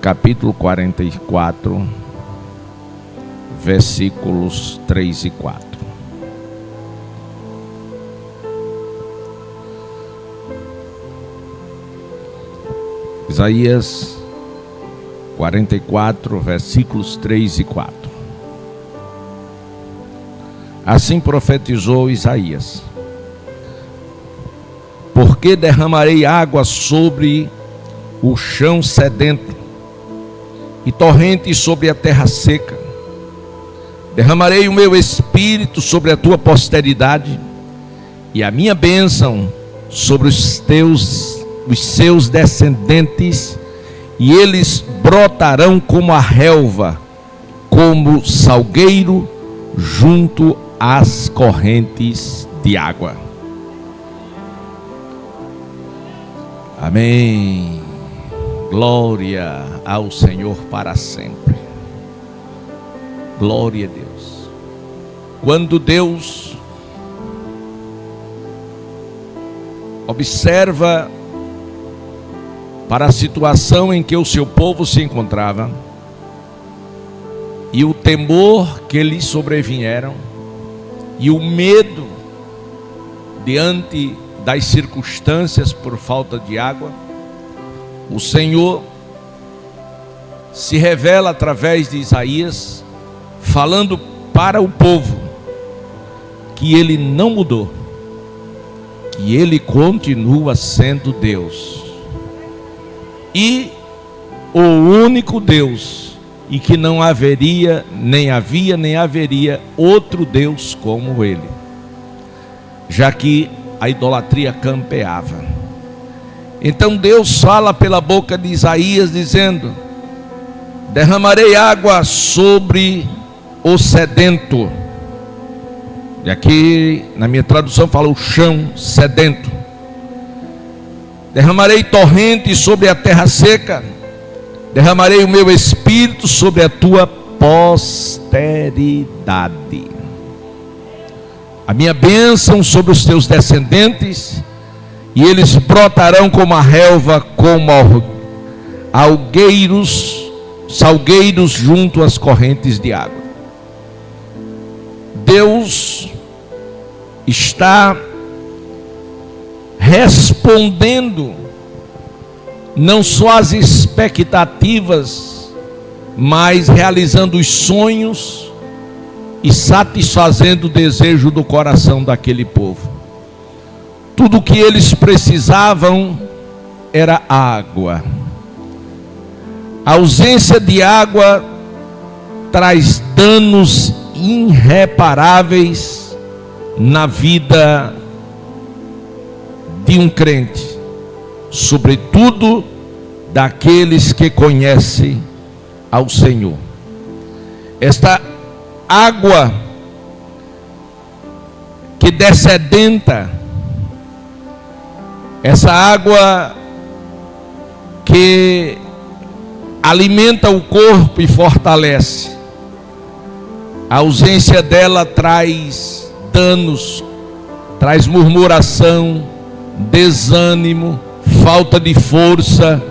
capítulo 44, versículos 3 e 4. Isaías 44, versículos 3 e 4. Assim profetizou Isaías: porque derramarei água sobre o chão sedento e torrentes sobre a terra seca. Derramarei o meu espírito sobre a tua posteridade e a minha bênção sobre os seus descendentes, e eles brotarão como a relva, como salgueiro junto às correntes de água. Amém. Glória ao Senhor para sempre. Glória a Deus. Quando Deus observa para a situação em que o seu povo se encontrava e o temor que lhes sobrevieram e o medo diante das circunstâncias por falta de água, o Senhor se revela através de Isaías, falando para o povo que ele não mudou, que ele continua sendo Deus e o único Deus, e que não haveria, nem havia, nem haveria outro Deus como ele, já que a idolatria campeava. Então Deus fala pela boca de Isaías dizendo: derramarei água sobre o sedento. E aqui na minha tradução fala o chão sedento. Derramarei torrentes sobre a terra seca. Derramarei o meu espírito sobre a tua posteridade. A minha bênção sobre os teus descendentes, e eles brotarão como a relva, como salgueiros junto às correntes de água. Deus está respondendo não só às expectativas, mas realizando os sonhos e satisfazendo o desejo do coração daquele povo. Tudo o que eles precisavam era água. A ausência de água traz danos irreparáveis na vida de um crente, sobretudo daqueles que conhecem ao Senhor. Esta água que dessedenta, essa água que alimenta o corpo e fortalece, a ausência dela traz danos, traz murmuração, desânimo, falta de força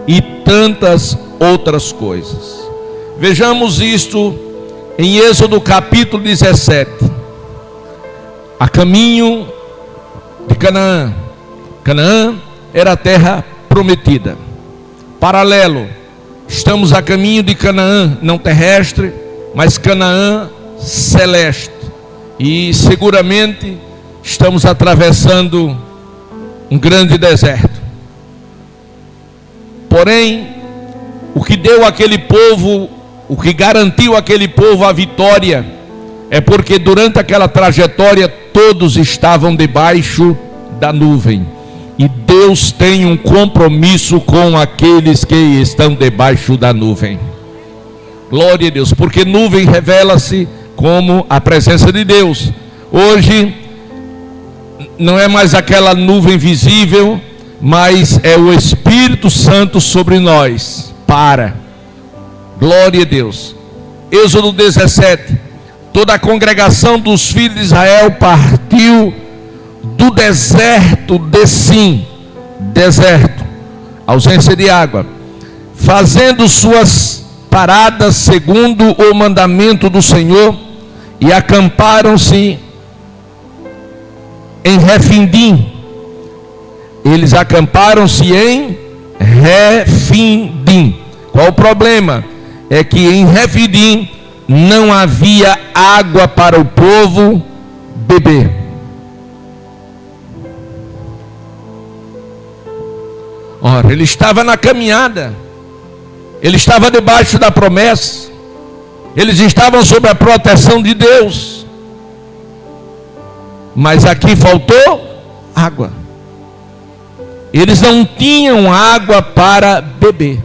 e tantas outras coisas. Vejamos isto em Êxodo capítulo 17, a caminho de Canaã. Canaã era a terra prometida. Paralelo, estamos a caminho de Canaã, não terrestre, mas Canaã celeste. E seguramente estamos atravessando um grande deserto. Porém, o que deu àquele povo, o que garantiu àquele povo a vitória, é porque durante aquela trajetória todos estavam debaixo da nuvem. E Deus tem um compromisso com aqueles que estão debaixo da nuvem. Glória a Deus, porque nuvem revela-se como a presença de Deus. Hoje não é mais aquela nuvem visível, mas é o Espírito Santo sobre nós. Glória a Deus. Êxodo 17. Toda a congregação dos filhos de Israel partiu do deserto de Sim, deserto, ausência de água, fazendo suas paradas segundo o mandamento do Senhor, e acamparam-se em Refidim. Eles acamparam-se em Refidim. Qual o problema? É que em Refidim não havia água para o povo beber. Ora, ele estava na caminhada, ele estava debaixo da promessa, eles estavam sob a proteção de Deus, mas aqui faltou água. Eles não tinham água para beber.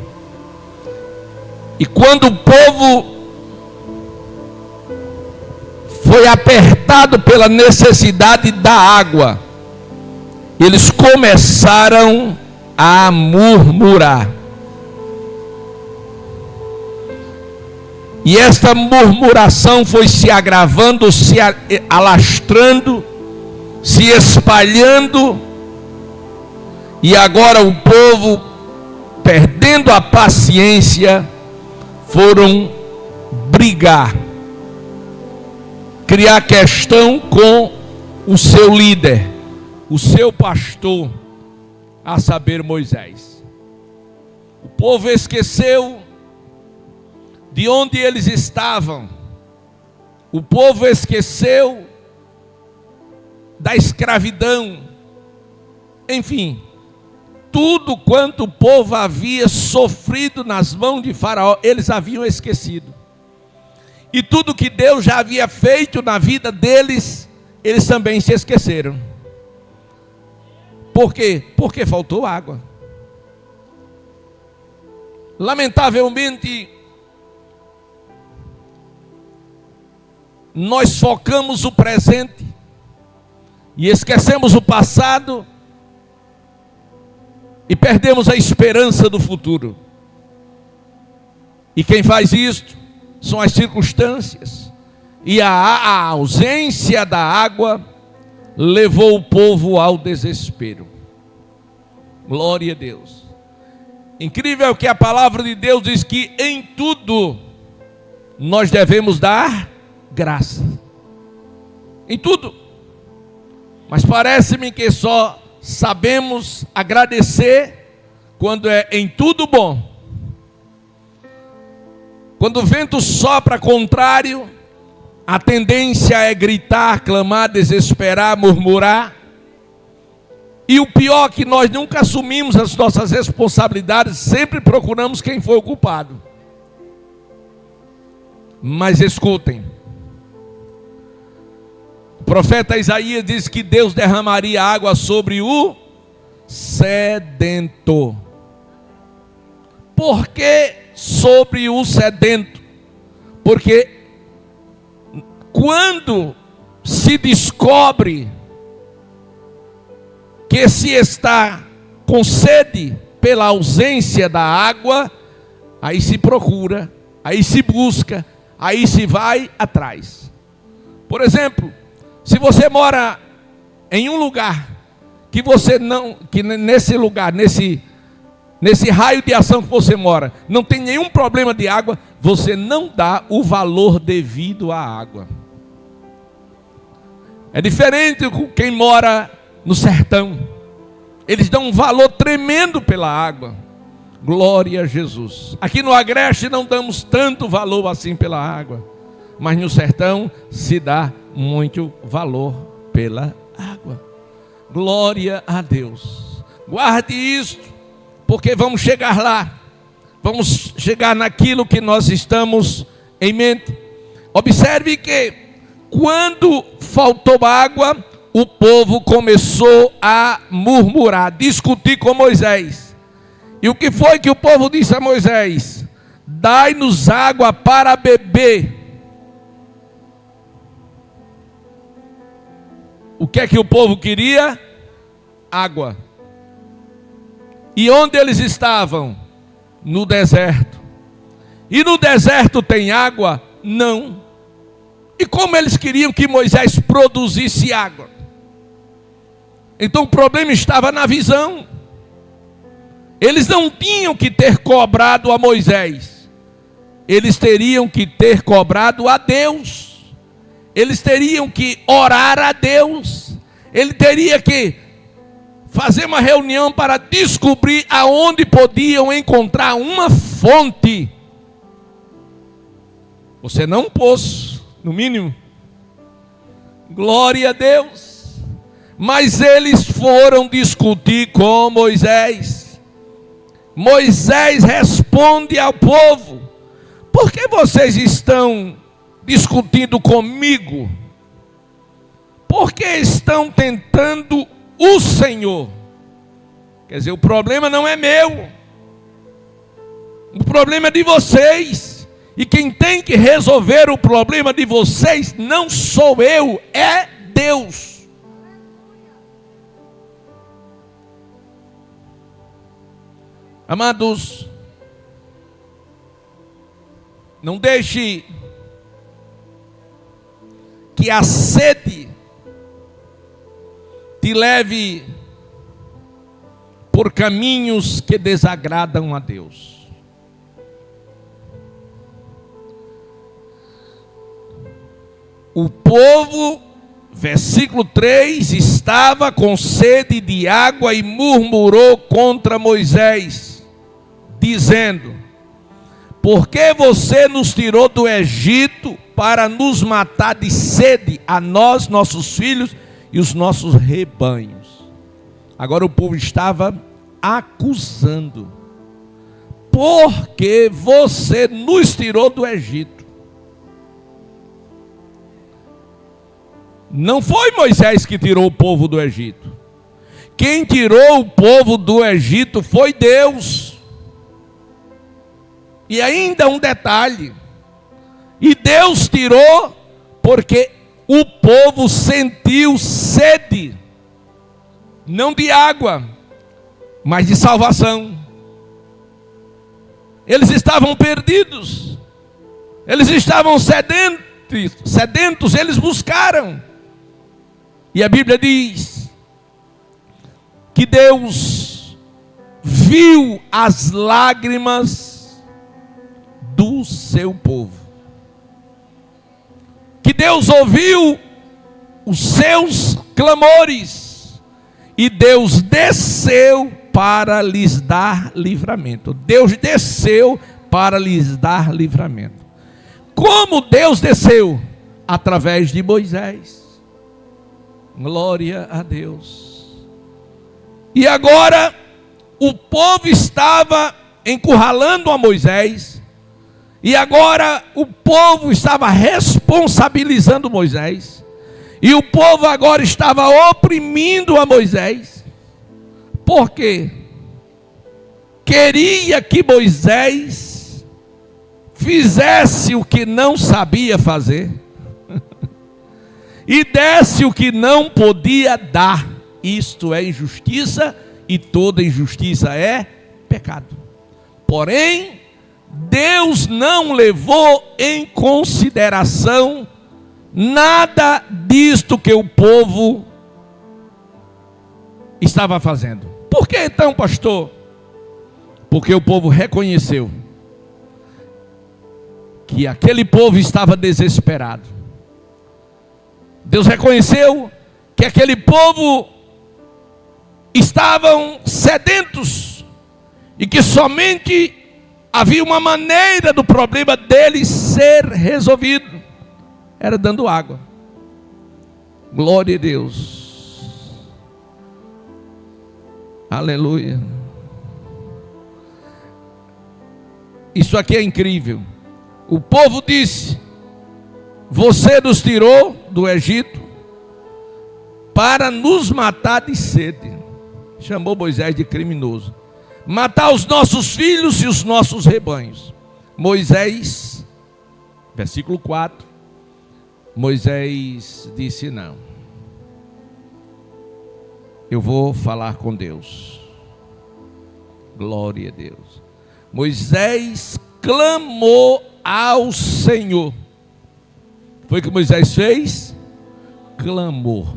E quando o povo foi apertado pela necessidade da água, eles começaram a murmurar. E esta murmuração foi se agravando, se alastrando, se espalhando. E agora o povo, perdendo a paciência, foram brigar, criar questão com o seu líder, o seu pastor, a saber, Moisés. O povo esqueceu de onde eles estavam. O povo esqueceu da escravidão. Enfim, tudo quanto o povo havia sofrido nas mãos de Faraó, eles haviam esquecido. E tudo que Deus já havia feito na vida deles, eles também se esqueceram. Por quê? Porque faltou água. Lamentavelmente, nós focamos o presente e esquecemos o passado e perdemos a esperança do futuro. E quem faz isto são as circunstâncias. E a ausência da água levou o povo ao desespero. Glória a Deus. Incrível que a palavra de Deus diz que em tudo nós devemos dar graça. Em tudo. Mas parece-me que só sabemos agradecer quando é em tudo bom. Quando o vento sopra contrário, a tendência é gritar, clamar, desesperar, murmurar. E o pior é que nós nunca assumimos as nossas responsabilidades, sempre procuramos quem foi o culpado. Mas escutem, o profeta Isaías diz que Deus derramaria água sobre o sedento. Por que sobre o sedento? Porque quando se descobre que se está com sede pela ausência da água, aí se procura, aí se busca, aí se vai atrás. Por exemplo, se você mora em um lugar que você não, que nesse lugar, nesse raio de ação que você mora, não tem nenhum problema de água, você não dá o valor devido à água. É diferente com quem mora no sertão. Eles dão um valor tremendo pela água. Glória a Jesus. Aqui no Agreste não damos tanto valor assim pela água, mas no sertão se dá muito valor pela água. Glória a Deus. Guarde isto, porque vamos chegar lá. Vamos chegar naquilo que nós estamos em mente. Observe que quando faltou água, o povo começou a murmurar, discutir com Moisés. E o que foi que o povo disse a Moisés? Dai-nos água para beber. O que é que o povo queria? Água. E onde eles estavam? No deserto. E no deserto tem água? Não. E como eles queriam que Moisés produzisse água? Então o problema estava na visão. Eles não tinham que ter cobrado a Moisés, eles teriam que ter cobrado a Deus. Eles teriam que orar a Deus. Ele teria que fazer uma reunião para descobrir aonde podiam encontrar uma fonte. Você não pôs, no mínimo. Glória a Deus. Mas eles foram discutir com Moisés. Moisés responde ao povo: por que vocês estão discutindo comigo? Por que estão tentando o Senhor? Quer dizer, o problema não é meu, o problema é de vocês. E quem tem que resolver o problema de vocês não sou eu, é Deus. Amados, não deixe que a sede te leve por caminhos que desagradam a Deus. O povo, versículo 3, estava com sede de água e murmurou contra Moisés, dizendo: por que você nos tirou do Egito para nos matar de sede, a nós, nossos filhos e os nossos rebanhos? Agora o povo estava acusando: por que você nos tirou do Egito? Não foi Moisés que tirou o povo do Egito. Quem tirou o povo do Egito foi Deus. E ainda um detalhe: e Deus tirou porque o povo sentiu sede, não de água, mas de salvação. Eles estavam perdidos, eles estavam sedentos, eles buscaram. E a Bíblia diz que Deus viu as lágrimas do seu povo, que Deus ouviu os seus clamores, e Deus desceu para lhes dar livramento. Deus desceu para lhes dar livramento. Como Deus desceu? Através de Moisés. Glória a Deus. E agora o povo estava encurralando a Moisés, e agora o povo estava responsabilizando Moisés, e o povo agora estava oprimindo a Moisés. Por quê? Queria que Moisés fizesse o que não sabia fazer e desse o que não podia dar. Isto é injustiça, e toda injustiça é pecado. Porém, Deus não levou em consideração nada disto que o povo estava fazendo. Por que então, pastor? Porque o povo reconheceu que aquele povo estava desesperado. Deus reconheceu que aquele povo estavam sedentos, e que somente havia uma maneira do problema deles ser resolvido: era dando água. Glória a Deus. Aleluia. Isso aqui é incrível. O povo disse: você nos tirou do Egito para nos matar de sede. Chamou Moisés de criminoso. Matar os nossos filhos e os nossos rebanhos. Moisés, versículo 4, Moisés disse: não, eu vou falar com Deus. Glória a Deus. Moisés clamou ao Senhor. Foi o que Moisés fez? Clamou.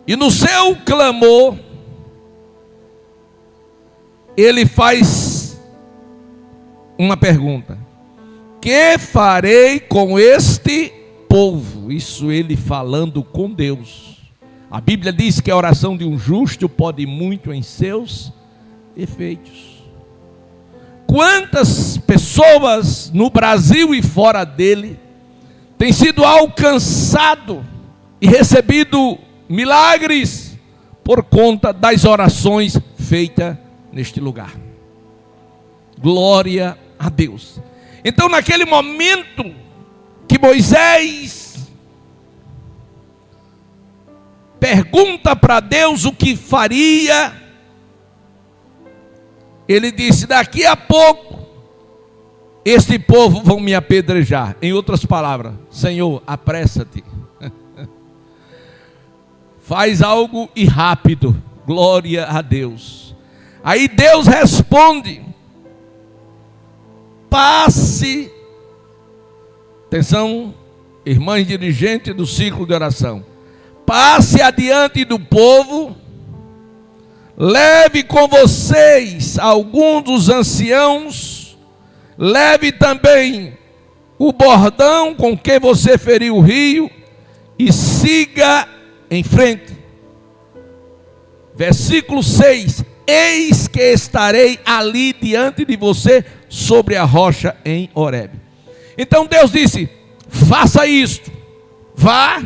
E no seu clamor, ele faz uma pergunta: que farei com este povo? Isso ele falando com Deus. A Bíblia diz que a oração de um justo pode muito em seus efeitos. Quantas pessoas no Brasil e fora dele têm sido alcançado e recebido milagres por conta das orações feitas neste lugar? Glória a Deus. Então, naquele momento que Moisés pergunta para Deus o que faria, ele disse: daqui a pouco este povo vão me apedrejar. Em outras palavras, Senhor, apressa-te, faz algo e rápido. Glória a Deus. Aí Deus responde: passe, atenção, irmãs dirigentes do ciclo de oração, passe adiante do povo, leve com vocês alguns dos anciãos, leve também o bordão com que você feriu o rio, e siga em frente. Versículo 6: eis que estarei ali diante de você sobre a rocha em Horebe. Então Deus disse: faça isto, vá,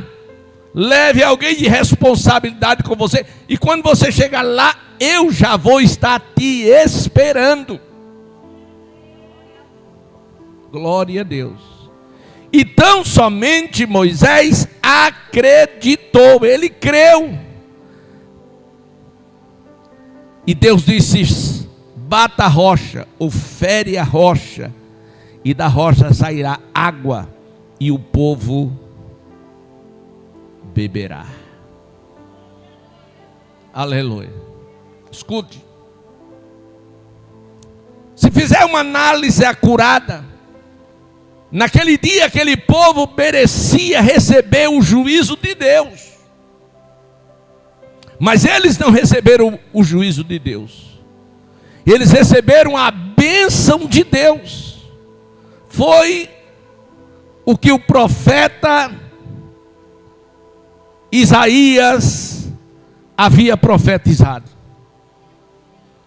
leve alguém de responsabilidade com você, e quando você chegar lá, eu já vou estar te esperando. Glória a Deus. E tão somente Moisés acreditou, ele creu. E Deus disse: bata a rocha, ou fere a rocha, e da rocha sairá água, e o povo beberá. Aleluia. Escute, se fizer uma análise acurada, naquele dia aquele povo merecia receber o juízo de Deus, mas eles não receberam o juízo de Deus, eles receberam a bênção de Deus. Foi o que o profeta Isaías havia profetizado,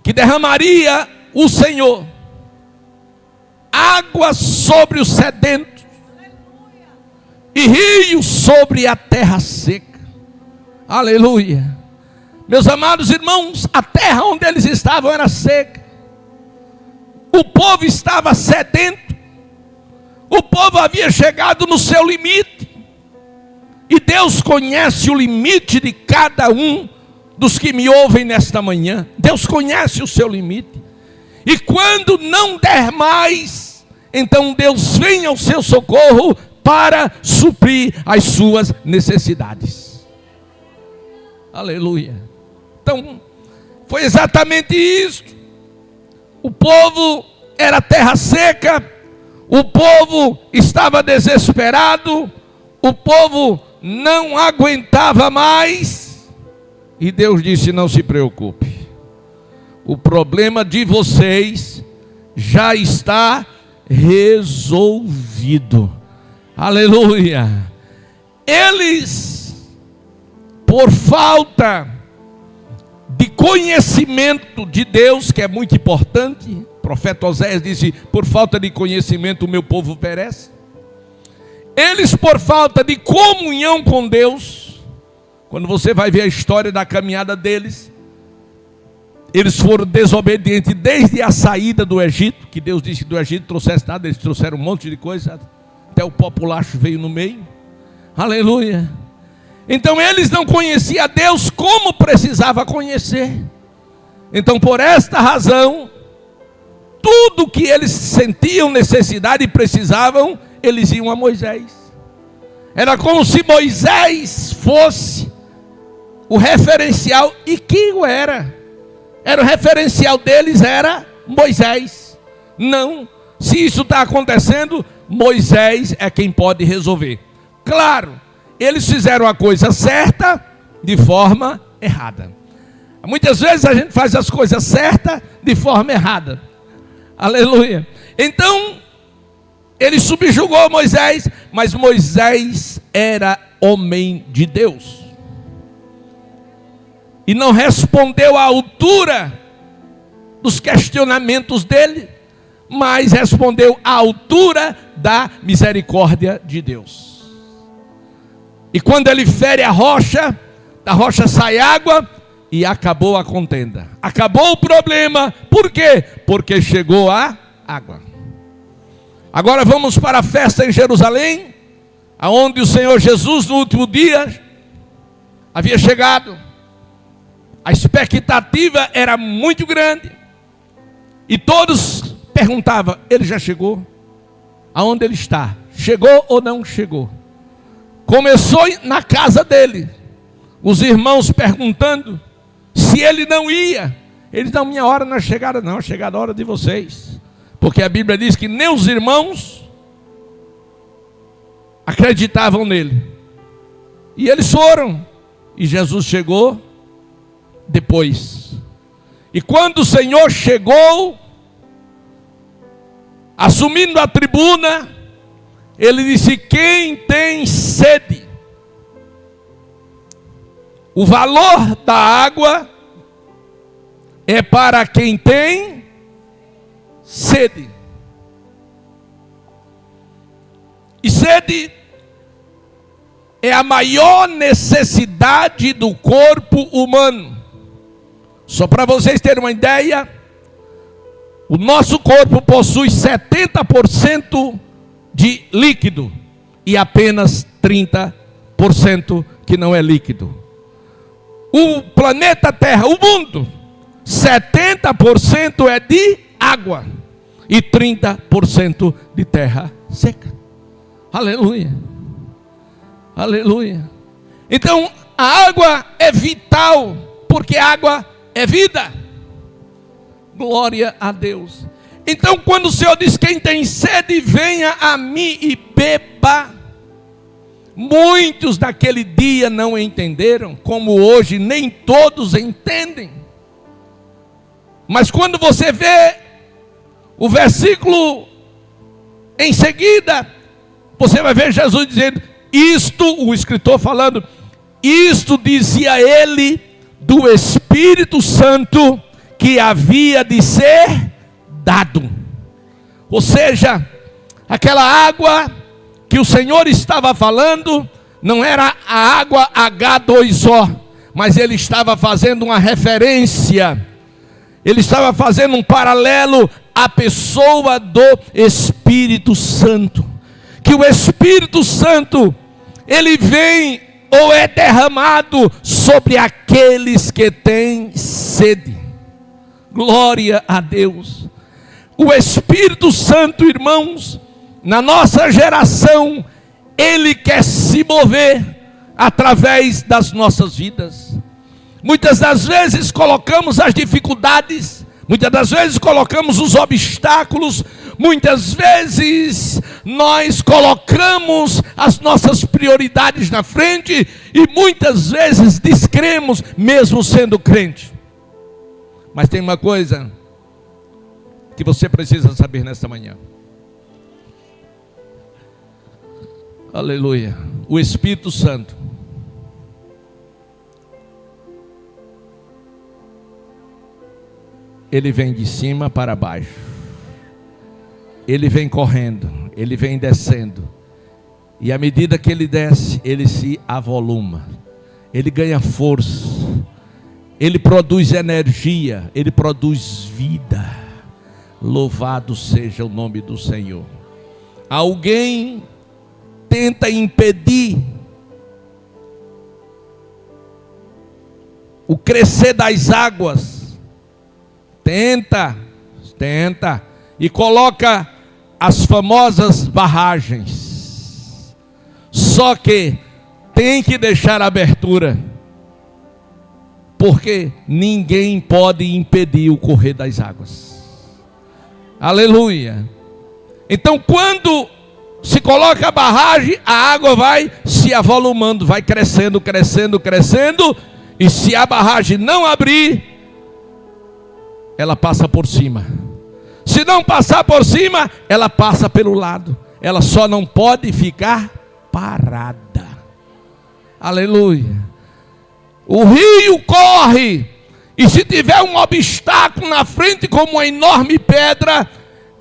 que derramaria o Senhor água sobre os sedentos e rios sobre a terra seca. Aleluia. Meus amados irmãos, a terra onde eles estavam era seca, o povo estava sedento, o povo havia chegado no seu limite, e Deus conhece o limite de cada um dos que me ouvem nesta manhã. Deus conhece o seu limite, e quando não der mais, então Deus vem ao seu socorro para suprir as suas necessidades. Aleluia. Então, foi exatamente isso. O povo era terra seca, o povo estava desesperado, o povo não aguentava mais, e Deus disse: não se preocupe, o problema de vocês já está resolvido. Aleluia. Eles, por falta de conhecimento de Deus, que é muito importante, o profeta Oséias disse: por falta de conhecimento o meu povo perece. Eles, por falta de comunhão com Deus, quando você vai ver a história da caminhada deles, eles foram desobedientes desde a saída do Egito, que Deus disse que do Egito trouxesse nada, eles trouxeram um monte de coisa, até o populacho veio no meio. Aleluia. Então eles não conheciam a Deus como precisava conhecer. Então, por esta razão, tudo que eles sentiam necessidade e precisavam, eles iam a Moisés. Era como se Moisés fosse o referencial, e que o era. Era o referencial deles, era Moisés. Não, se isso está acontecendo, Moisés é quem pode resolver. Claro, eles fizeram a coisa certa de forma errada. Muitas vezes a gente faz as coisas certas de de forma errada. Aleluia. Então, ele subjugou Moisés, mas Moisés era homem de Deus. E não respondeu à altura dos questionamentos dele, mas respondeu à altura da misericórdia de Deus. E quando ele fere a rocha, da rocha sai água e acabou a contenda. Acabou o problema. Por quê? Porque chegou a água. Agora vamos para a festa em Jerusalém, aonde o Senhor Jesus no último dia havia chegado. A expectativa era muito grande. E todos perguntavam: ele já chegou? Aonde ele está? Chegou ou não chegou? Começou na casa dele. Os irmãos perguntando se ele não ia. Ele disse: não, minha hora não é chegada não, é chegada a hora de vocês. Porque a Bíblia diz que nem os irmãos acreditavam nele. E eles foram. E Jesus chegou depois. E quando o Senhor chegou, assumindo a tribuna, ele disse: quem tem sede? O valor da água é para quem tem sede. E sede é a maior necessidade do corpo humano. Só para vocês terem uma ideia, o nosso corpo possui 70% de líquido e apenas 30% que não é líquido. O planeta Terra, o mundo, 70% é de água e 30% de terra seca. Aleluia. Aleluia. Então a água é vital, porque a água é vida. Glória a Deus. Então quando o Senhor diz: quem tem sede, venha a mim e beba. Muitos daquele dia não entenderam, como hoje nem todos entendem. Mas quando você vê o versículo em seguida, você vai ver Jesus dizendo isto, o escritor falando, isto dizia ele do Espírito Santo que havia de ser dado. Ou seja, aquela água que o Senhor estava falando não era a água H2O, mas ele estava fazendo uma referência, ele estava fazendo um paralelo à pessoa do Espírito Santo. Que o Espírito Santo, ele vem ou é derramado sobre aqueles que têm sede. Glória a Deus. O Espírito Santo, irmãos, na nossa geração, ele quer se mover através das nossas vidas. Muitas das vezes colocamos as dificuldades, muitas das vezes colocamos os obstáculos, muitas vezes nós colocamos as nossas prioridades na frente e muitas vezes descremos, mesmo sendo crente. Mas tem uma coisa que você precisa saber nesta manhã. Aleluia. O Espírito Santo, ele vem de cima para baixo. Ele vem correndo, ele vem descendo. E à medida que ele desce, ele se avoluma. Ele ganha força. Ele produz energia, ele produz vida. Louvado seja o nome do Senhor. Alguém tenta impedir o crescer das águas. Tenta. E coloca as famosas barragens. Só que tem que deixar a abertura, porque ninguém pode impedir o correr das águas. Aleluia. Então quando se coloca a barragem, a água vai se avolumando, vai crescendo. E se a barragem não abrir, ela passa por cima. Se não passar por cima, ela passa pelo lado. Ela só não pode ficar parada. Aleluia. O rio corre, e se tiver um obstáculo na frente, como uma enorme pedra,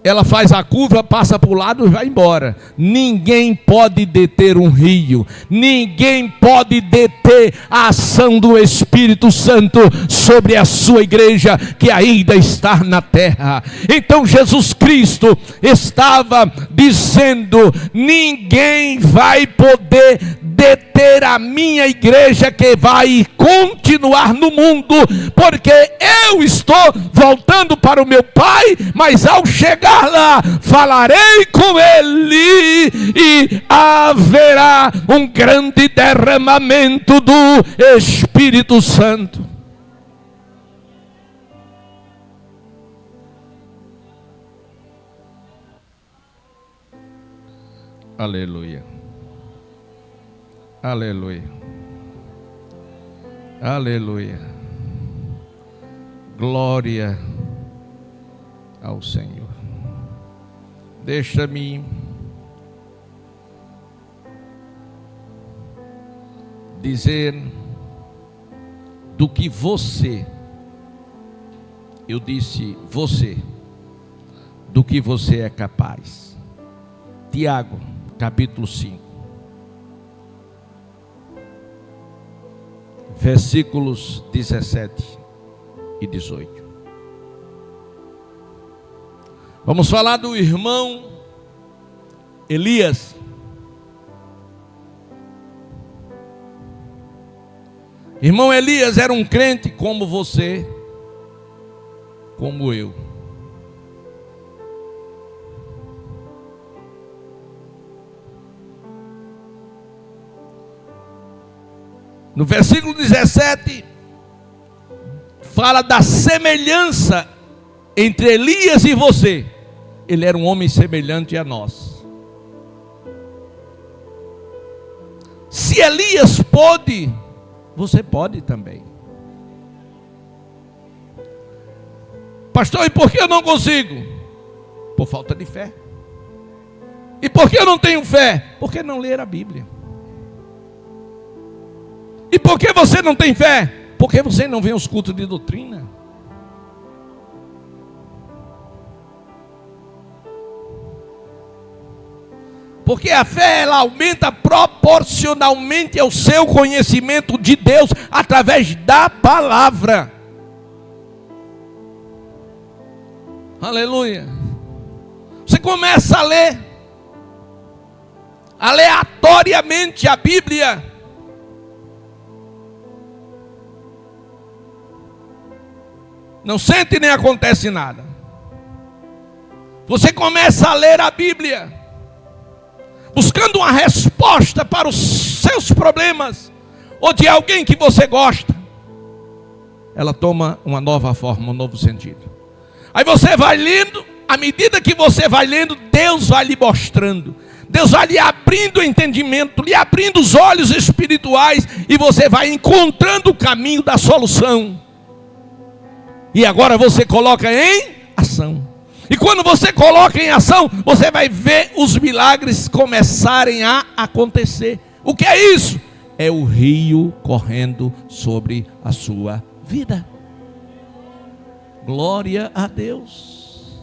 ela faz a curva, passa para o lado e vai embora. Ninguém pode deter um rio. Ninguém pode deter a ação do Espírito Santo sobre a sua igreja, que ainda está na terra. Então Jesus Cristo estava dizendo: ninguém vai poder deter a minha igreja, que vai continuar no mundo, porque eu estou voltando para o meu Pai, mas ao chegar lá, falarei com Ele, e haverá um grande derramamento do Espírito Santo. Aleluia. Aleluia. Aleluia. Glória ao Senhor. Deixa-me dizer do que você, eu disse você, do que você é capaz. Tiago, capítulo 5. Versículos 17 e 18. Vamos falar do irmão Elias. Irmão Elias era um crente como você, como eu. No versículo 17, fala da semelhança entre Elias e você. Ele era um homem semelhante a nós. Se Elias pôde, você pode também. Pastor, e por que eu não consigo? Por falta de fé. E por que eu não tenho fé? Porque não ler a Bíblia. E por que você não tem fé? Porque você não vem aos cultos de doutrina. Porque a fé, ela aumenta proporcionalmente ao seu conhecimento de Deus através da palavra. Aleluia. Você começa a ler aleatoriamente a Bíblia. Não sente nem acontece nada. Você começa a ler a Bíblia, buscando uma resposta para os seus problemas, ou de alguém que você gosta. Ela toma uma nova forma, um novo sentido. Aí você vai lendo, à medida que você vai lendo, Deus vai lhe mostrando. Deus vai lhe abrindo o entendimento, lhe abrindo os olhos espirituais, e você vai encontrando o caminho da solução. E agora você coloca em ação. E quando você coloca em ação, você vai ver os milagres começarem a acontecer. O que é isso? É o rio correndo sobre a sua vida. Glória a Deus.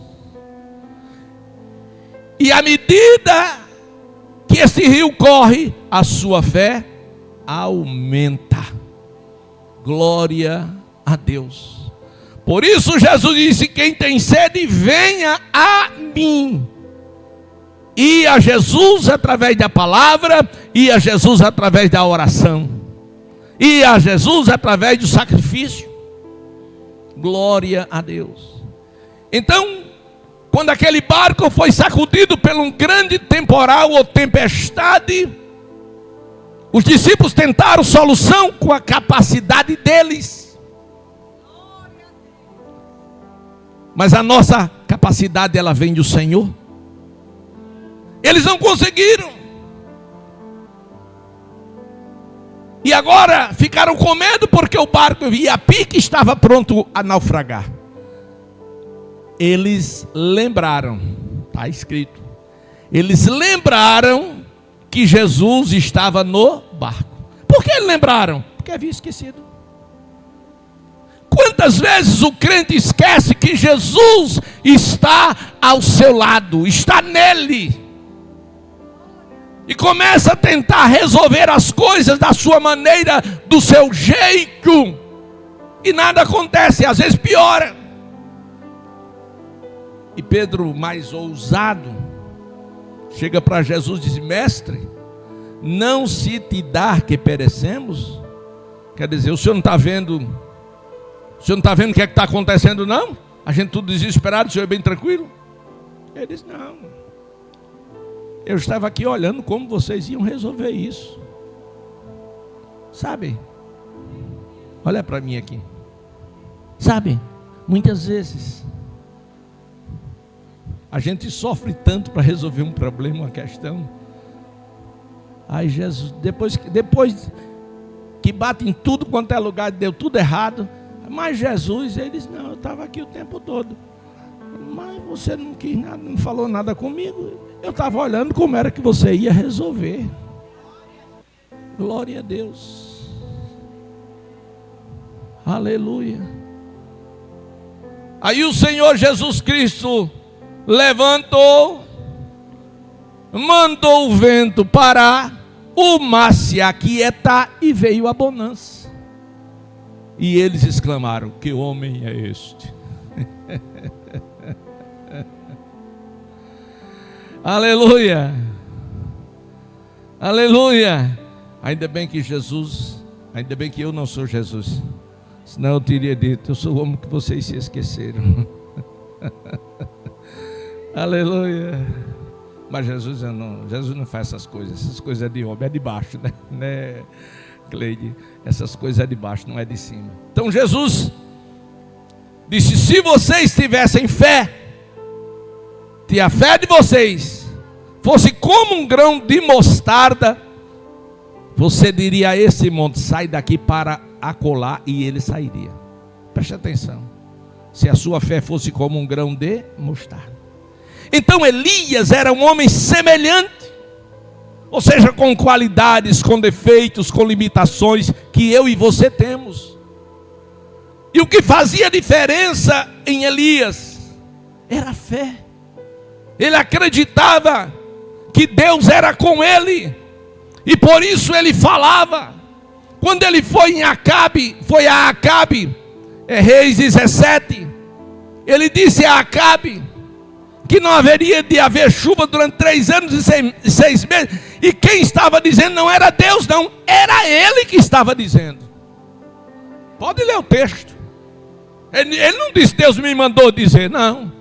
E à medida que esse rio corre, a sua fé aumenta. Glória a Deus. Por isso Jesus disse: quem tem sede, venha a mim. E a Jesus através da palavra, e a Jesus através da oração, e a Jesus através do sacrifício. Glória a Deus. Então, quando aquele barco foi sacudido por um grande temporal ou tempestade, os discípulos tentaram solução com a capacidade deles. Mas a nossa capacidade, ela vem do Senhor. Eles não conseguiram. E agora ficaram com medo porque o barco ia a pique, estava pronto a naufragar. eles lembraram, está escrito, eles lembraram que Jesus estava no barco. Por que lembraram? Porque havia esquecido. Quantas vezes o crente esquece que Jesus está ao seu lado, está nele, e começa a tentar resolver as coisas da sua maneira, do seu jeito, e nada acontece, às vezes piora. E Pedro, mais ousado, chega para Jesus e diz: mestre, não se te dá que perecemos? Quer dizer, o senhor não está vendo? O senhor não está vendo o que é que está acontecendo, não? A gente tudo desesperado, o senhor é bem tranquilo? Ele diz: não, eu estava aqui olhando como vocês iam resolver isso. Sabe? Olha para mim aqui. Sabe, muitas vezes a gente sofre tanto para resolver um problema, uma questão. Aí Jesus, depois que bate em tudo quanto é lugar, deu tudo errado. Mas Jesus, ele diz: não, eu estava aqui o tempo todo, mas você não quis nada, não falou nada comigo. Eu estava olhando como era que você ia resolver. Glória a Deus. Aleluia. Aí o Senhor Jesus Cristo levantou, mandou o vento parar, o mar se aquietar e veio a bonança. E eles exclamaram: que homem é este? Aleluia, aleluia. Ainda bem que Jesus, ainda bem que eu não sou Jesus, senão eu teria dito: eu sou o homem que vocês se esqueceram. Aleluia. Mas Jesus não faz essas coisas é de homem, é de baixo, né, Cleide? Essas coisas é de baixo, não é de cima. Então Jesus disse: se vocês tivessem fé, se a fé de vocês fosse como um grão de mostarda, você diria a esse monte: sai daqui para acolá, e ele sairia. Preste atenção. Se a sua fé fosse como um grão de mostarda. Então Elias era um homem semelhante, ou seja, com qualidades, com defeitos, com limitações que eu e você temos. E o que fazia diferença em Elias era a fé. Ele acreditava que Deus era com ele, e por isso ele falava. Quando ele foi a Acabe, Reis 17, ele disse a Acabe que não haveria de haver chuva durante 3 anos e 6 meses, e quem estava dizendo não era Deus, não, era ele que estava dizendo. Pode ler o texto. Ele não disse: Deus me mandou dizer, não.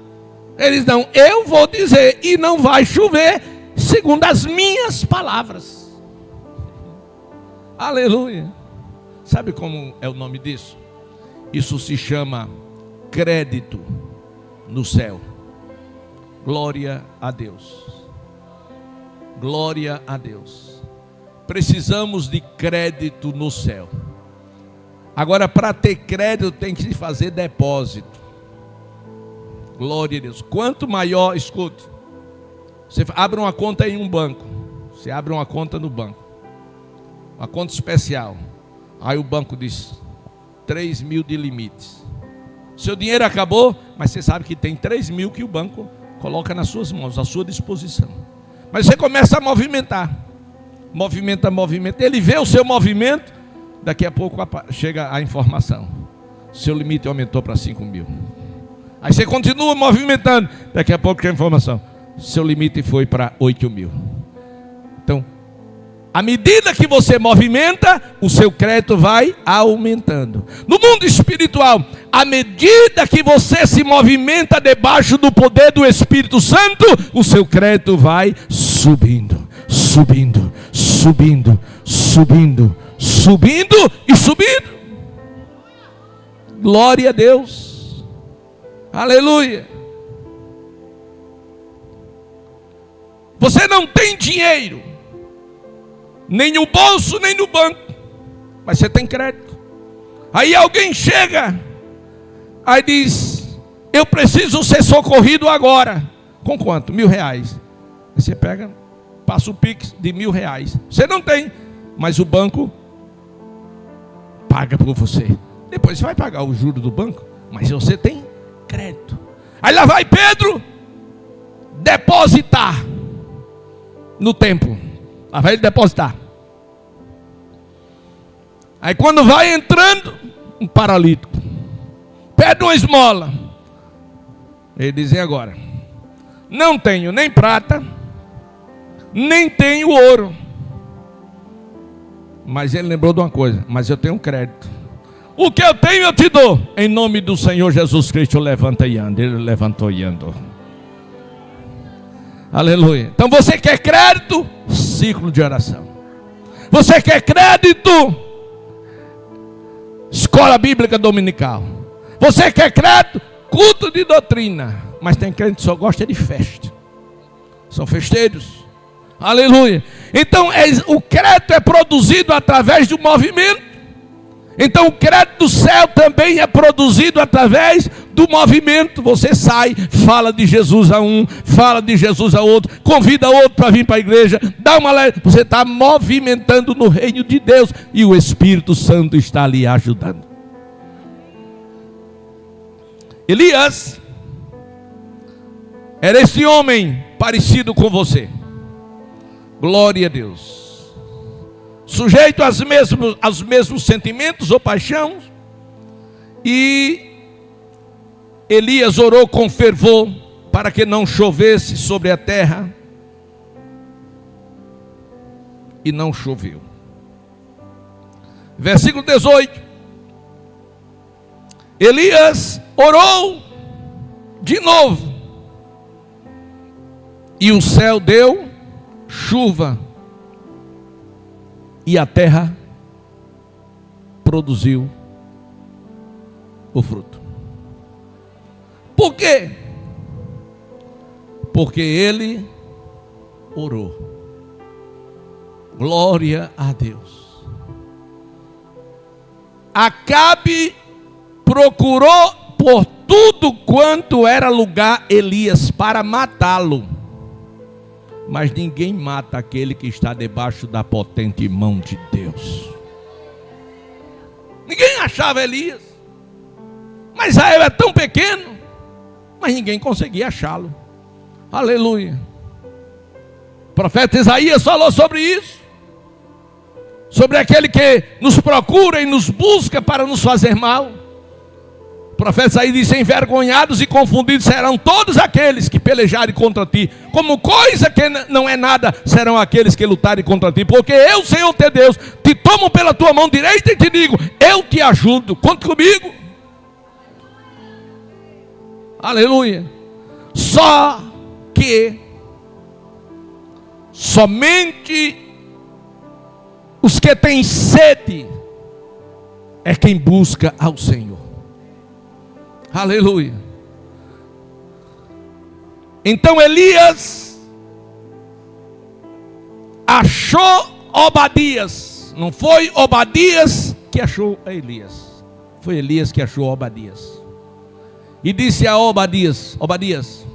Ele disse: não, eu vou dizer, e não vai chover segundo as minhas palavras. Aleluia. Sabe como é o nome disso? Isso se chama crédito no céu. Glória a Deus. Glória a Deus. Precisamos de crédito no céu. Agora, para ter crédito tem que se fazer depósito. Glória a Deus. Quanto maior, escute, você abre uma conta em um banco. Você abre uma conta no banco, uma conta especial. Aí o banco diz 3.000 de limites. Seu dinheiro acabou, mas você sabe que tem 3.000 que o banco coloca nas suas mãos, à sua disposição. Mas você começa a movimentar. Movimenta. Ele vê o seu movimento. Daqui a pouco chega a informação: seu limite aumentou para 5.000. Aí você continua movimentando. Daqui a pouco chega a informação: seu limite foi para 8.000. Então, à medida que você movimenta, o seu crédito vai aumentando. No mundo espiritual, à medida que você se movimenta debaixo do poder do Espírito Santo, o seu crédito vai subindo, subindo, subindo, subindo, subindo e subindo. Glória a Deus. Aleluia. Você não tem dinheiro, nem no bolso, nem no banco, mas você tem crédito. Aí alguém chega, aí diz: eu preciso ser socorrido agora. Com quanto? R$1.000. Aí você pega, passa o Pix de R$1.000. Você não tem, mas o banco paga por você. Depois você vai pagar o juro do banco, mas você tem crédito. Aí lá vai Pedro depositar no templo. Lá vai ele depositar. Aí quando vai entrando, um paralítico pede uma esmola. Ele diz: e agora? Não tenho nem prata, nem tenho ouro. Mas ele lembrou de uma coisa: mas eu tenho crédito. O que eu tenho eu te dou. Em nome do Senhor Jesus Cristo, levanta e anda. Ele levantou e andou. Aleluia. Então você quer crédito? Ciclo de oração. Você quer crédito? Escola Bíblica Dominical. Você quer crédito? Culto de doutrina. Mas tem crente que só gosta de festa. São festeiros. Aleluia. Então o crédito é produzido através do movimento. Então o crédito do céu também é produzido através do movimento. Você sai, fala de Jesus a um, fala de Jesus a outro, convida outro para vir para a igreja, dá uma leve. Você está movimentando no reino de Deus e o Espírito Santo está ali ajudando. Elias era esse homem parecido com você. Glória a Deus. Sujeito aos mesmos sentimentos ou paixão. E Elias orou com fervor para que não chovesse sobre a terra. E não choveu. Versículo 18. Elias orou de novo. E o céu deu chuva. E a terra produziu o fruto. Por quê? Porque ele orou. Glória a Deus. Acabe procurou por tudo quanto era lugar Elias para matá-lo. Mas ninguém mata aquele que está debaixo da potente mão de Deus. Ninguém achava Elias. Mas Israel é tão pequeno, mas ninguém conseguia achá-lo. Aleluia. O profeta Isaías falou sobre isso. Sobre aquele que nos procura e nos busca para nos fazer mal. O profeta Isaías disse: envergonhados e confundidos serão todos aqueles que pelejarem contra ti. Como coisa que não é nada serão aqueles que lutarem contra ti. Porque eu, Senhor teu Deus, te tomo pela tua mão direita e te digo: eu te ajudo. Conte comigo. Aleluia. Só que somente os que têm sede é quem busca ao Senhor. Aleluia. Então Elias achou Obadias. Não foi Obadias que achou Elias. Foi Elias que achou Obadias. E disse a Obadias: Obadias,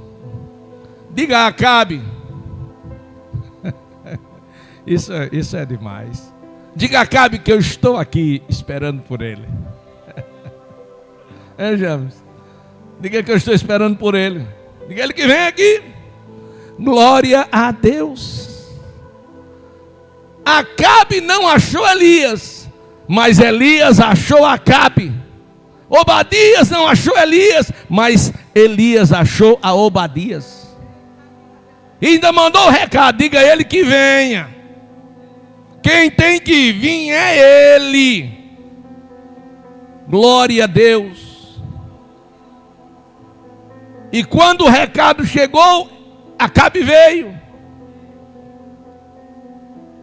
diga a Acabe. Isso é demais. Diga a Acabe que eu estou aqui esperando por ele. James? Diga que eu estou esperando por ele. Diga ele que vem aqui. Glória a Deus. Acabe não achou Elias, mas Elias achou Acabe. Obadias não achou Elias, mas Elias achou a Obadias. E ainda mandou o recado: diga a ele que venha. Quem tem que vir é ele. Glória a Deus. E quando o recado chegou, Acabe veio.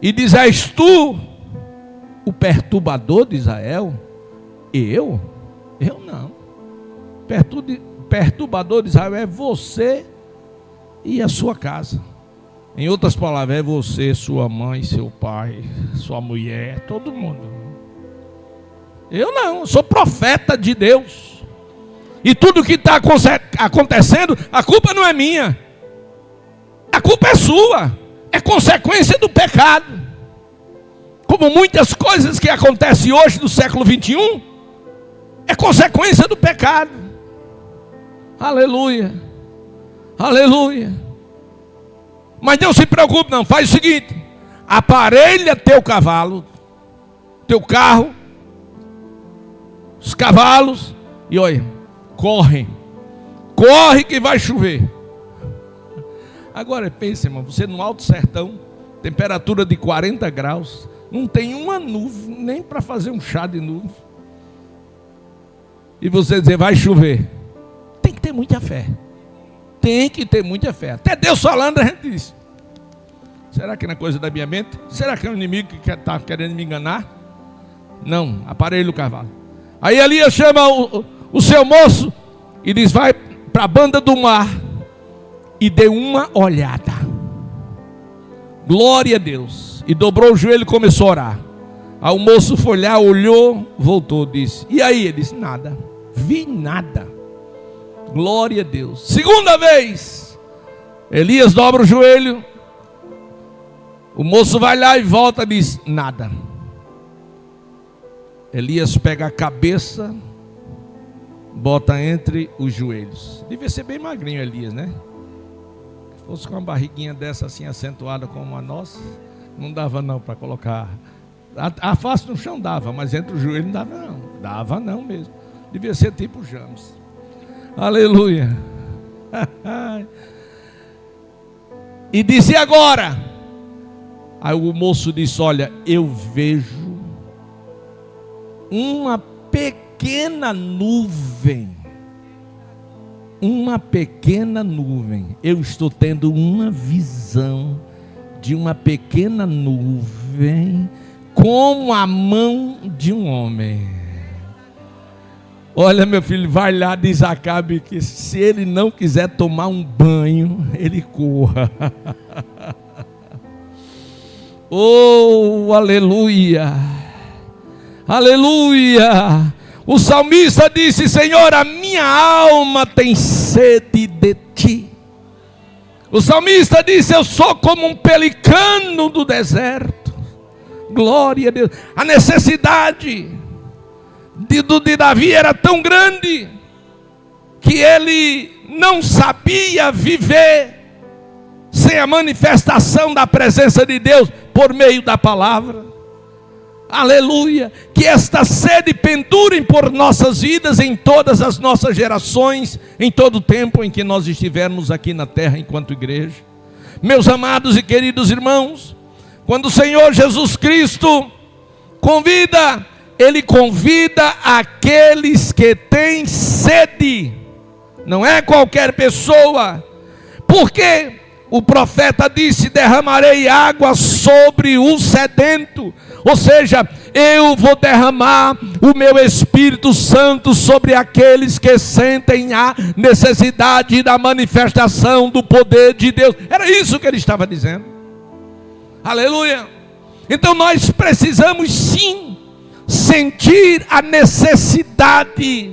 E diz: és tu o perturbador de Israel? Eu? Eu não. Perturbador de Israel é você e a sua casa. Em outras palavras, é você, sua mãe, seu pai, sua mulher, todo mundo. Eu não, eu sou profeta de Deus. E tudo que está acontecendo, a culpa não é minha. A culpa é sua. É consequência do pecado. Como muitas coisas que acontecem hoje no século 21, é consequência do pecado. Aleluia. Aleluia. Mas não se preocupe não, faz o seguinte: aparelha teu cavalo, teu carro, os cavalos, e olha, corre que vai chover. Agora pense, irmão, você no alto sertão, temperatura de 40 graus, não tem uma nuvem, nem para fazer um chá de nuvem. E você dizer, vai chover. Tem que ter muita fé. Tem que ter muita fé. Até Deus falando, a gente diz: será que não é coisa da minha mente? Será que é um inimigo que está querendo me enganar? Não, aparelho o cavalo. Aí Elias chama o seu moço e diz, vai para a banda do mar e dê uma olhada. Glória a Deus. E dobrou o joelho e começou a orar. Aí o moço foi lá, olhou, voltou, disse, e aí? Ele disse, nada, vi nada. Glória a Deus. Segunda vez, Elias dobra o joelho, o moço vai lá e volta e diz, nada. Elias pega a cabeça, bota entre os joelhos. Devia ser bem magrinho Elias, né? Se fosse com uma barriguinha dessa assim acentuada como a nossa, não dava não para colocar. A face no chão dava, mas entre os joelhos não dava não. Dava não mesmo. Devia ser tipo James. Aleluia. E disse, agora? Aí o moço disse, olha, eu vejo uma pequena nuvem. Uma pequena nuvem. Eu estou tendo uma visão de uma pequena nuvem como a mão de um homem. Olha, meu filho, vai lá, diz Acabe que se ele não quiser tomar um banho, ele corra. Oh, aleluia. Aleluia. O salmista disse, Senhor, a minha alma tem sede de ti. O salmista disse, eu sou como um pelicano do deserto. Glória a Deus. A necessidade de Davi era tão grande que ele não sabia viver sem a manifestação da presença de Deus por meio da palavra. Aleluia. Que esta sede pendurem por nossas vidas em todas as nossas gerações, em todo o tempo em que nós estivermos aqui na terra enquanto igreja. Meus amados e queridos irmãos, quando o Senhor Jesus Cristo convida, Ele convida aqueles que têm sede, não é qualquer pessoa, porque o profeta disse, derramarei água sobre o sedento, ou seja, eu vou derramar o meu Espírito Santo sobre aqueles que sentem a necessidade da manifestação do poder de Deus. Era isso que ele estava dizendo. Aleluia. Então nós precisamos sim sentir a necessidade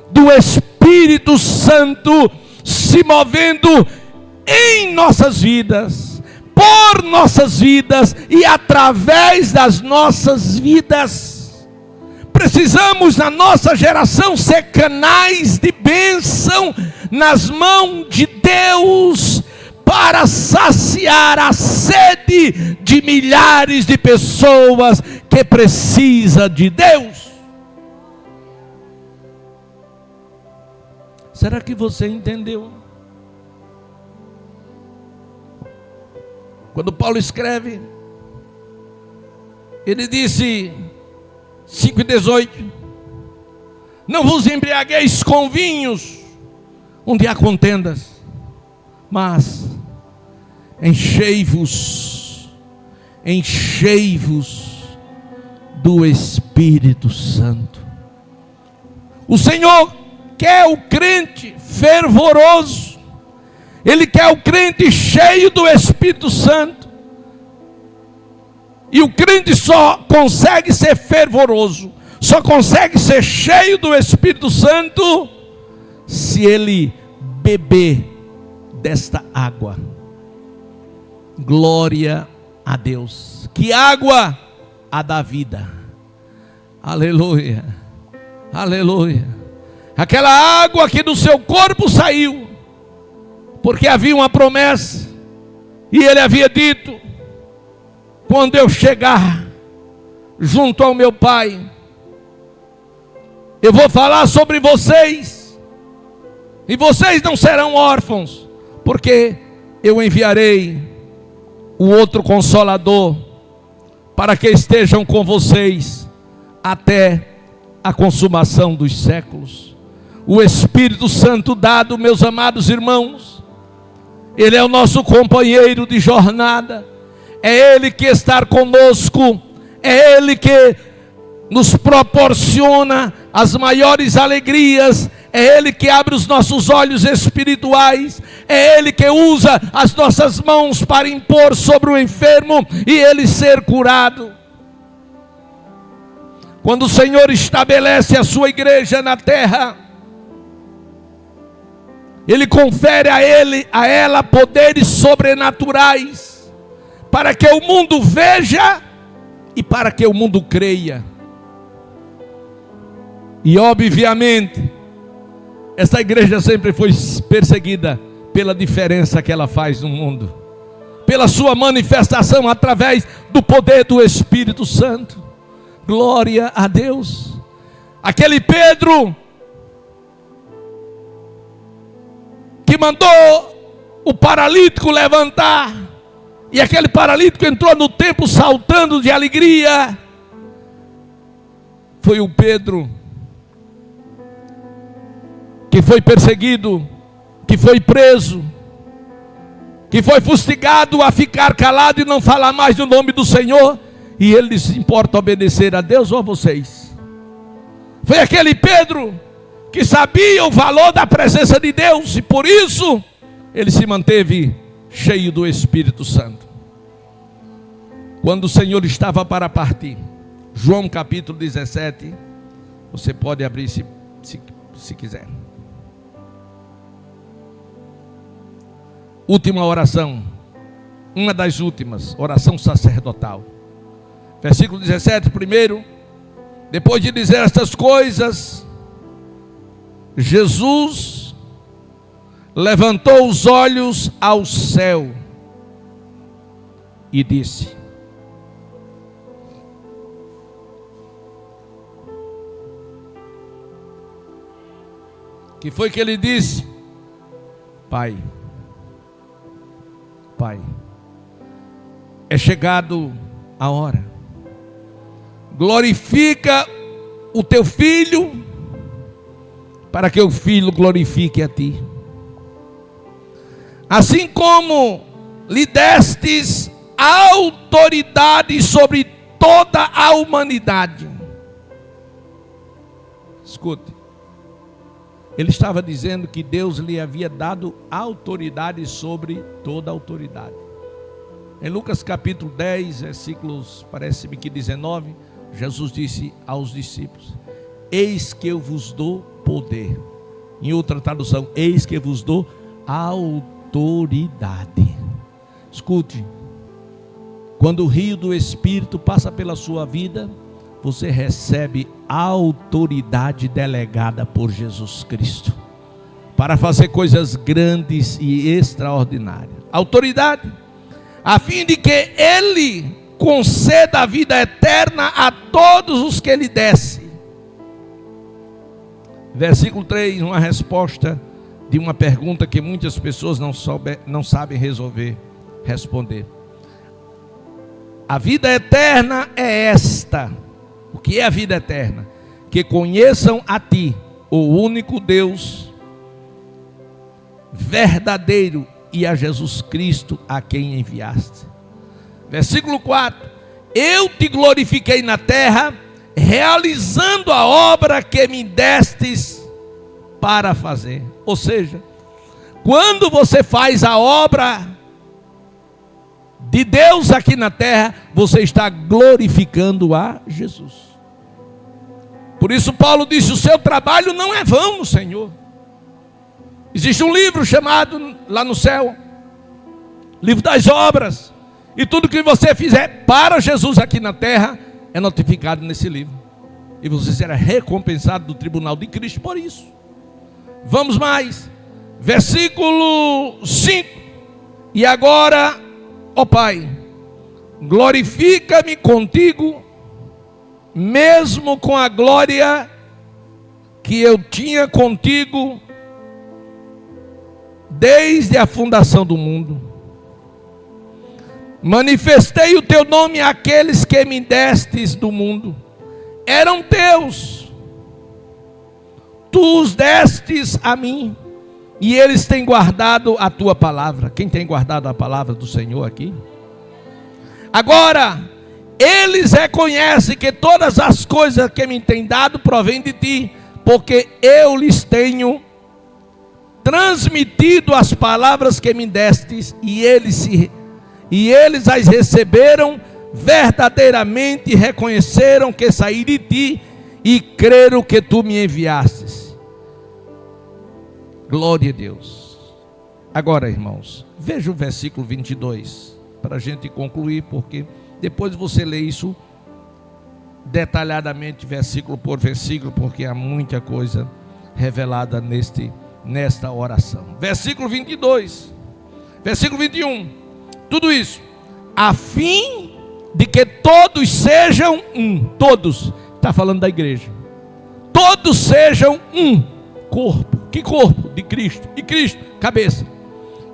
do Espírito Santo se movendo em nossas vidas, por nossas vidas e através das nossas vidas. Precisamos na nossa geração ser canais de bênção nas mãos de Deus, para saciar a sede de milhares de pessoas que precisam de Deus. Será que você entendeu? Quando Paulo escreve, ele disse, 5:18, não vos embriagueis com vinhos, onde há contendas, mas enchei-vos do Espírito Santo. O Senhor quer o crente fervoroso, Ele quer o crente cheio do Espírito Santo. E o crente só consegue ser fervoroso, só consegue ser cheio do Espírito Santo se ele beber desta água. Glória a Deus. Que água? A da vida. Aleluia, aleluia. Aquela água que do seu corpo saiu, porque havia uma promessa, e ele havia dito: quando eu chegar junto ao meu Pai, eu vou falar sobre vocês, e vocês não serão órfãos, porque eu enviarei o outro Consolador, para que estejam com vocês até a consumação dos séculos. O Espírito Santo dado, meus amados irmãos, ele é o nosso companheiro de jornada, é ele que está conosco, é ele que nos proporciona as maiores alegrias, é ele que abre os nossos olhos espirituais, é ele que usa as nossas mãos para impor sobre o enfermo e ele ser curado. Quando o Senhor estabelece a sua igreja na terra, ele confere a ela poderes sobrenaturais, para que o mundo veja e para que o mundo creia. E obviamente, essa igreja sempre foi perseguida pela diferença que ela faz no mundo, pela sua manifestação através do poder do Espírito Santo. Glória a Deus. Aquele Pedro que mandou o paralítico levantar, e aquele paralítico entrou no templo saltando de alegria, foi o Pedro que foi perseguido, que foi preso, que foi fustigado a ficar calado e não falar mais no nome do Senhor, e ele se importa obedecer a Deus ou a vocês. Foi aquele Pedro que sabia o valor da presença de Deus, e por isso ele se manteve cheio do Espírito Santo. Quando o Senhor estava para partir, João capítulo 17, você pode abrir se quiser. Última oração, uma das últimas, oração sacerdotal. Versículo 17, primeiro, depois de dizer estas coisas, Jesus levantou os olhos ao céu e disse: que foi que ele disse? Pai, é chegado a hora, glorifica o teu filho, para que o filho glorifique a ti, assim como lhe destes autoridade sobre toda a humanidade. Escute, ele estava dizendo que Deus lhe havia dado autoridade sobre toda a autoridade. Em Lucas capítulo 10, versículos, parece-me que 19, Jesus disse aos discípulos: eis que eu vos dou poder. Em outra tradução, eis que eu vos dou autoridade. Escute, quando o rio do Espírito passa pela sua vida, você recebe autoridade delegada por Jesus Cristo para fazer coisas grandes e extraordinárias. Autoridade, a fim de que Ele conceda a vida eterna a todos os que Ele desse. Versículo 3, uma resposta de uma pergunta que muitas pessoas não sabem responder. A vida eterna é esta. O que é a vida eterna? Que conheçam a ti, o único Deus verdadeiro, e a Jesus Cristo a quem enviaste. Versículo 4: eu te glorifiquei na terra, realizando a obra que me destes para fazer. Ou seja, quando você faz a obra de Deus aqui na terra, você está glorificando a Jesus. Por isso Paulo disse: o seu trabalho não é vão no Senhor. Existe um livro chamado lá no céu, livro das obras. E tudo que você fizer para Jesus aqui na terra é notificado nesse livro. E você será recompensado do tribunal de Cristo por isso. Vamos mais. Versículo 5. E agora, ó Pai, glorifica-me contigo, mesmo com a glória que eu tinha contigo desde a fundação do mundo. Manifestei o teu nome àqueles que me destes do mundo. Eram teus, tu os destes a mim, e eles têm guardado a tua palavra. Quem tem guardado a palavra do Senhor aqui? Agora, eles reconhecem que todas as coisas que me têm dado provêm de ti, porque eu lhes tenho transmitido as palavras que me destes, e eles as receberam verdadeiramente, reconheceram que saí de ti e creram que tu me enviastes. Glória a Deus. Agora, irmãos, veja o versículo 22, para a gente concluir, porque depois você lê isso detalhadamente, versículo por versículo, porque há muita coisa revelada nesta oração. Versículo 22, versículo 21, tudo isso, a fim de que todos sejam um. Todos, está falando da igreja. Todos sejam um corpo. Que corpo? De Cristo. E Cristo, cabeça.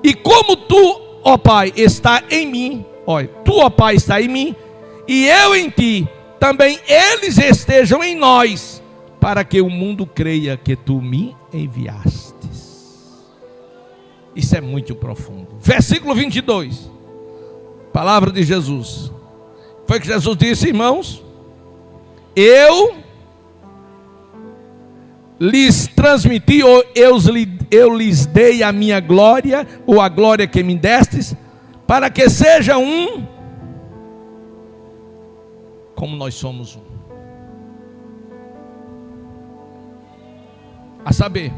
E como tu, ó Pai, está em mim, olha, tu, ó Pai, está em mim, e eu em ti, também eles estejam em nós, para que o mundo creia que tu me enviastes. Isso é muito profundo. Versículo 22, palavra de Jesus. Foi que Jesus disse, irmãos, eu lhes transmiti, ou eu lhes dei a minha glória, ou a glória que me destes, para que seja um, como nós somos um. A saber,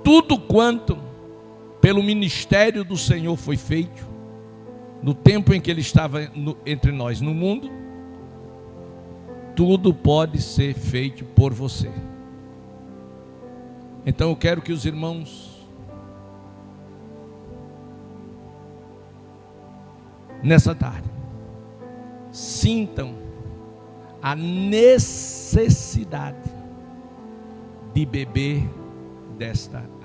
tudo quanto pelo ministério do Senhor foi feito, no tempo em que Ele estava entre nós no mundo, tudo pode ser feito por você. Então eu quero que os irmãos, nessa tarde, sintam a necessidade de beber desta água.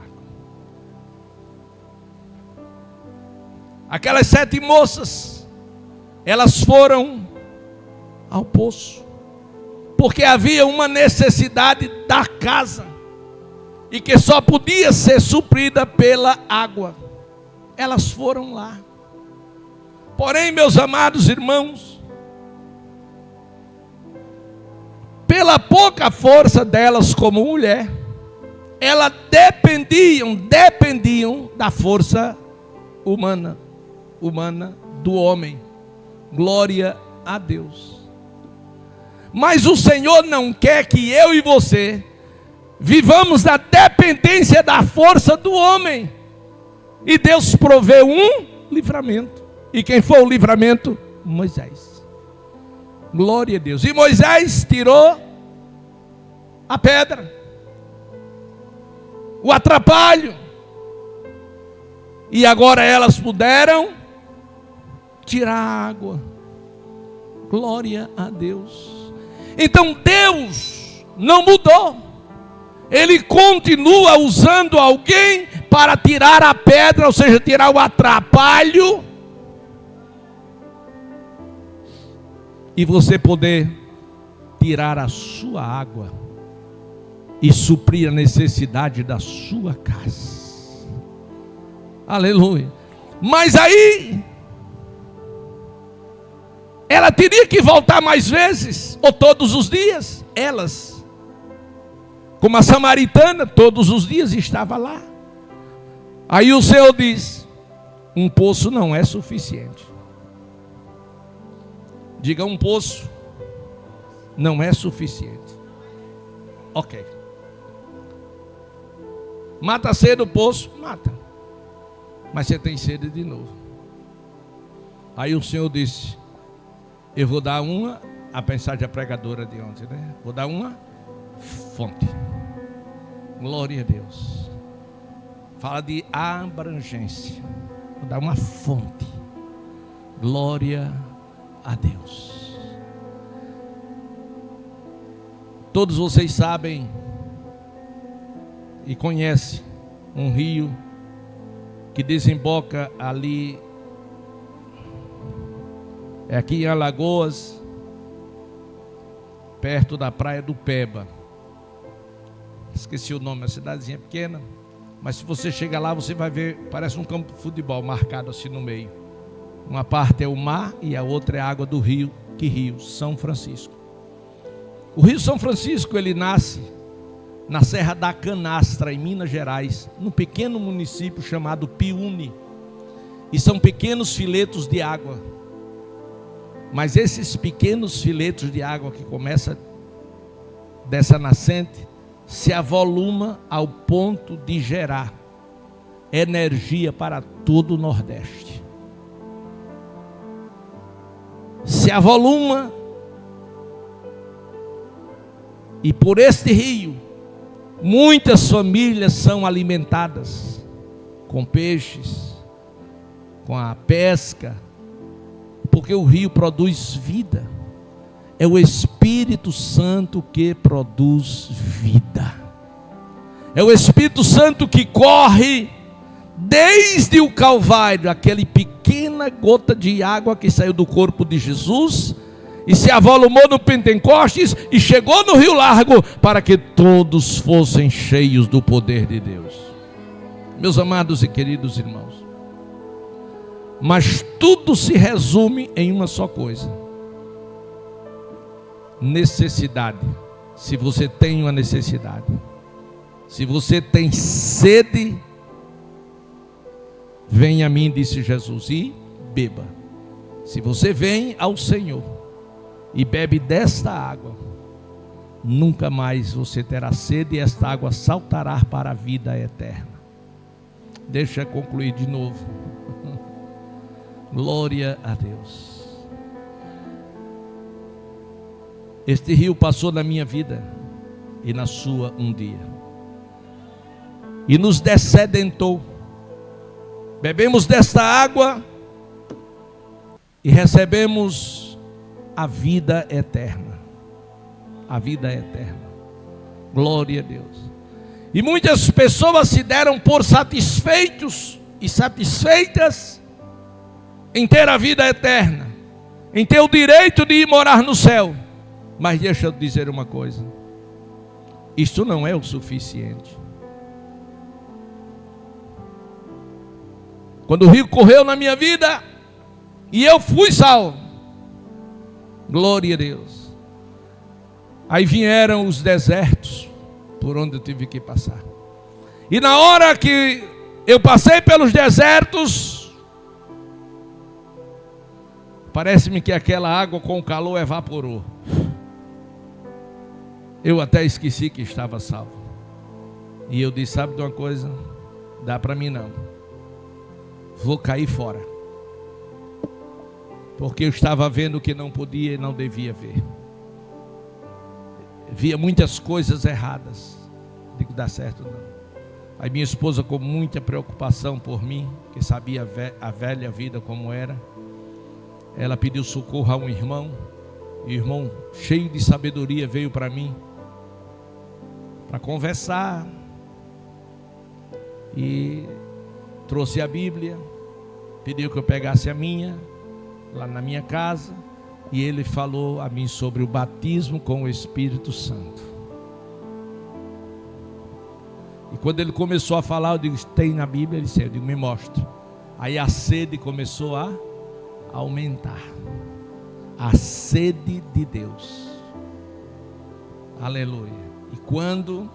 Aquelas 7 moças, elas foram ao poço, porque havia uma necessidade da casa, e que só podia ser suprida pela água. Elas foram lá. Porém, meus amados irmãos, pela pouca força delas como mulher, elas dependiam da força humana do homem. Glória a Deus. Mas o Senhor não quer que eu e você vivamos na dependência da força do homem. E Deus proveu um livramento. E quem foi o livramento? Moisés. Glória a Deus. E Moisés tirou a pedra, o atrapalho, e agora elas puderam tirar a água. Glória a Deus. Então Deus não mudou. Ele continua usando alguém para tirar a pedra, ou seja, tirar o atrapalho, e você poder tirar a sua água e suprir a necessidade da sua casa. Aleluia. Mas aí ela teria que voltar mais vezes, ou todos os dias. Elas, como a samaritana, todos os dias estava lá. Aí o Senhor diz: um poço não é suficiente. Diga, um poço não é suficiente. Ok. Mata a sede do poço? Mata. Mas você tem sede de novo. Aí o Senhor disse: eu vou dar uma, a mensagem pregadora de ontem, né? Vou dar uma fonte. Glória a Deus. Fala de abrangência. Vou dar uma fonte. Glória a Deus. Todos vocês sabem e conhecem um rio que desemboca ali, é aqui em Alagoas, perto da praia do Peba. Esqueci o nome, é uma cidadezinha pequena, mas se você chegar lá, você vai ver, parece um campo de futebol marcado assim no meio. Uma parte é o mar e a outra é a água do rio. Que rio? São Francisco. O rio São Francisco, ele nasce na Serra da Canastra, em Minas Gerais, num pequeno município chamado Piúne. E são pequenos filetos de água. Mas esses pequenos filetos de água que começam dessa nascente se avoluma ao ponto de gerar energia para todo o Nordeste. Se avoluma, e por este rio muitas famílias são alimentadas com peixes, com a pesca, porque o rio produz vida. É o Espírito Santo que produz vida. É o Espírito Santo que corre desde o Calvário, aquela pequena gota de água que saiu do corpo de Jesus e se avolumou no Pentecostes e chegou no Rio Largo para que todos fossem cheios do poder de Deus. Meus amados e queridos irmãos, mas tudo se resume em uma só coisa: necessidade. Se você tem uma necessidade, se você tem sede, venha a mim, disse Jesus, e beba. Se você vem ao Senhor e bebe desta água, nunca mais você terá sede, e esta água saltará para a vida eterna. Deixa eu concluir de novo. Glória a Deus. Este rio passou na minha vida e na sua um dia, e nos dessedentou. Bebemos desta água e recebemos a vida eterna. A vida eterna. Glória a Deus. E muitas pessoas se deram por satisfeitos e satisfeitas em ter a vida eterna, em ter o direito de ir morar no céu. Mas deixa eu dizer uma coisa: isto não é o suficiente. Quando o rio correu na minha vida e eu fui salvo, glória a Deus, aí vieram os desertos por onde eu tive que passar. E na hora que eu passei pelos desertos, parece-me que aquela água com o calor evaporou. Eu até esqueci que estava salvo. E eu disse: sabe de uma coisa? Dá para mim não. Vou cair fora. Porque eu estava vendo o que não podia e não devia ver. Via muitas coisas erradas. Digo, dá certo não. Aí minha esposa, com muita preocupação por mim, que sabia a velha vida como era, ela pediu socorro a um irmão. E o irmão, cheio de sabedoria, veio para mim para conversar e trouxe a Bíblia, pediu que eu pegasse a minha lá na minha casa, e ele falou a mim sobre o batismo com o Espírito Santo. E quando ele começou a falar, eu digo: tem na Bíblia? Ele disse: eu digo: me mostra. Aí a sede começou a aumentar. A sede de Deus. Aleluia. E quando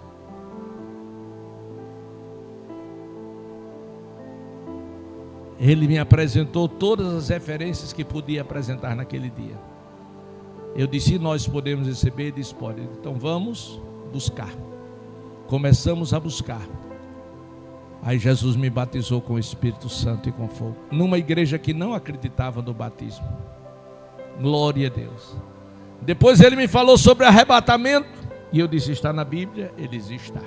ele me apresentou todas as referências que podia apresentar naquele dia, eu disse: nós podemos receber? Ele disse: pode. Então vamos buscar. Começamos a buscar. Aí Jesus me batizou com o Espírito Santo e com fogo, numa igreja que não acreditava no batismo. Glória a Deus. Depois ele me falou sobre arrebatamento, e eu disse, está na Bíblia? Ele disse, está.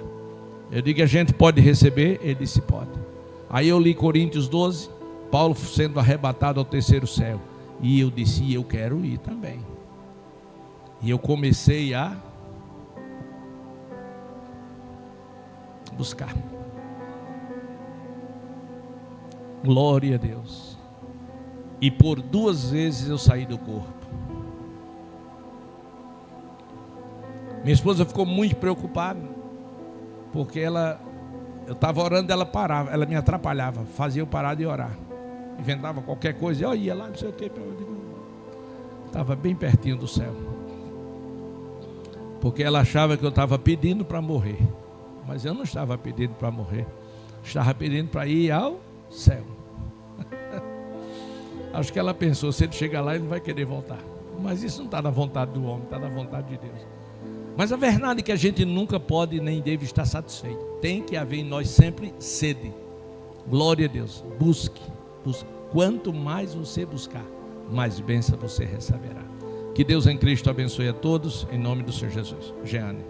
Eu digo, a gente pode receber? Ele disse, pode. Aí eu li Coríntios 12, Paulo sendo arrebatado ao terceiro céu, e eu disse, eu quero ir também. E eu comecei a buscar. Glória a Deus. E por 2 vezes eu saí do corpo. Minha esposa ficou muito preocupada, porque eu estava orando, ela parava, ela me atrapalhava, fazia eu parar de orar. Inventava qualquer coisa, eu ia lá, não sei o que. Estava bem pertinho do céu. Porque ela achava que eu estava pedindo para morrer. Mas eu não estava pedindo para morrer. Estava pedindo para ir ao céu. Acho que ela pensou, se ele chegar lá, ele não vai querer voltar. Mas isso não está na vontade do homem, está na vontade de Deus. Mas a verdade é que a gente nunca pode nem deve estar satisfeito. Tem que haver em nós sempre sede. Glória a Deus. Busque. Quanto mais você buscar, mais bênção você receberá. Que Deus em Cristo abençoe a todos, em nome do Senhor Jesus. Jeane.